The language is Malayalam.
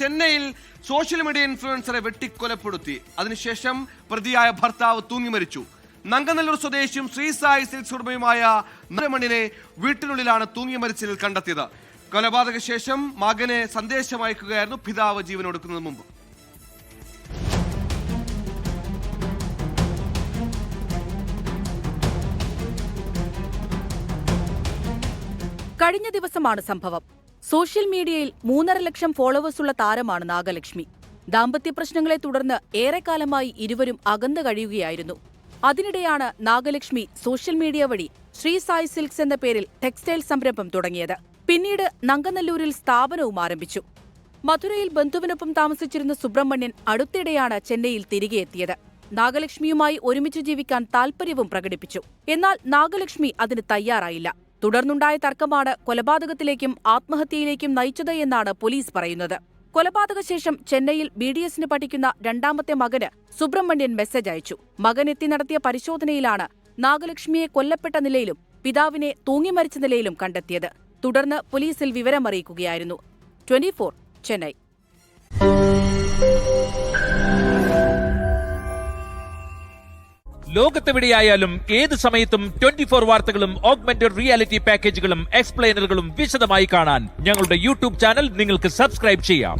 ചെന്നൈയിൽ സോഷ്യൽ മീഡിയ ഇൻഫ്ലുവൻസറെ വെട്ടിക്കൊലപ്പെടുത്തി. അതിനുശേഷം പ്രതിയായ ഭർത്താവ് തൂങ്ങി മരിച്ചു. നങ്കനല്ലൂർ സ്വദേശിയും ശ്രീ സായി സിൽക്സ് ഉടമയുമായ മണിനെ വീട്ടിനുള്ളിലാണ് തൂങ്ങി മരിച്ചതിൽ കണ്ടെത്തിയത്. കൊലപാതക ശേഷം മകനെ സന്ദേശം അയക്കുകയായിരുന്നു പിതാവ് ജീവനൊടുക്കുന്നതിന് മുമ്പ്. കഴിഞ്ഞ ദിവസമാണ് സംഭവം. സോഷ്യൽ മീഡിയയിൽ 3.5 ലക്ഷം ഫോളോവേഴ്സുള്ള താരമാണ് നാഗലക്ഷ്മി. ദാമ്പത്യ പ്രശ്നങ്ങളെ തുടർന്ന് ഏറെക്കാലമായി ഇരുവരും അകന്നു കഴിയുകയായിരുന്നു. അതിനിടെയാണ് നാഗലക്ഷ്മി സോഷ്യൽ മീഡിയ വഴി ശ്രീ സായി സിൽക്സ് എന്ന പേരിൽ ടെക്സ്റ്റൈൽ സംരംഭം തുടങ്ങിയത്. പിന്നീട് നങ്കനല്ലൂരിൽ സ്ഥാപനവും ആരംഭിച്ചു. മധുരയിൽ ബന്ധുവിനൊപ്പം താമസിച്ചിരുന്ന സുബ്രഹ്മണ്യൻ അടുത്തിടെയാണ് ചെന്നൈയിൽ തിരികെ എത്തിയത്. നാഗലക്ഷ്മിയുമായി ഒരുമിച്ച് ജീവിക്കാൻ താൽപര്യവും പ്രകടിപ്പിച്ചു. എന്നാൽ നാഗലക്ഷ്മി അതിന് തയ്യാറായില്ല. തുടർന്നുണ്ടായ തർക്കമാണ് കൊലപാതകത്തിലേക്കും ആത്മഹത്യയിലേക്കും നയിച്ചത് എന്നാണ് പോലീസ് പറയുന്നത്. കൊലപാതകശേഷം ചെന്നൈയിൽ BDSന് പഠിക്കുന്ന രണ്ടാമത്തെ മകന് സുബ്രഹ്മണ്യൻ മെസ്സേജ് അയച്ചു. മകൻ എത്തി നടത്തിയ പരിശോധനയിലാണ് നാഗലക്ഷ്മിയെ കൊല്ലപ്പെട്ട നിലയിലും പിതാവിനെ തൂങ്ങിമരിച്ച നിലയിലും കണ്ടെത്തിയത്. തുടർന്ന് പോലീസിൽ വിവരമറിയിക്കുകയായിരുന്നു. 24 ചെന്നൈ. ലോകത്തെവിടെയായാലും ഏത് സമയത്തും 24 വാർത്തകളും ഓഗ്മെന്റഡ് റിയാലിറ്റി പാക്കേജുകളും എക്സ്പ്ലെയിനറുകളും വിശദമായി കാണാൻ ഞങ്ങളുടെ YouTube ചാനൽ നിങ്ങൾക്ക് സബ്സ്ക്രൈബ് ചെയ്യാം.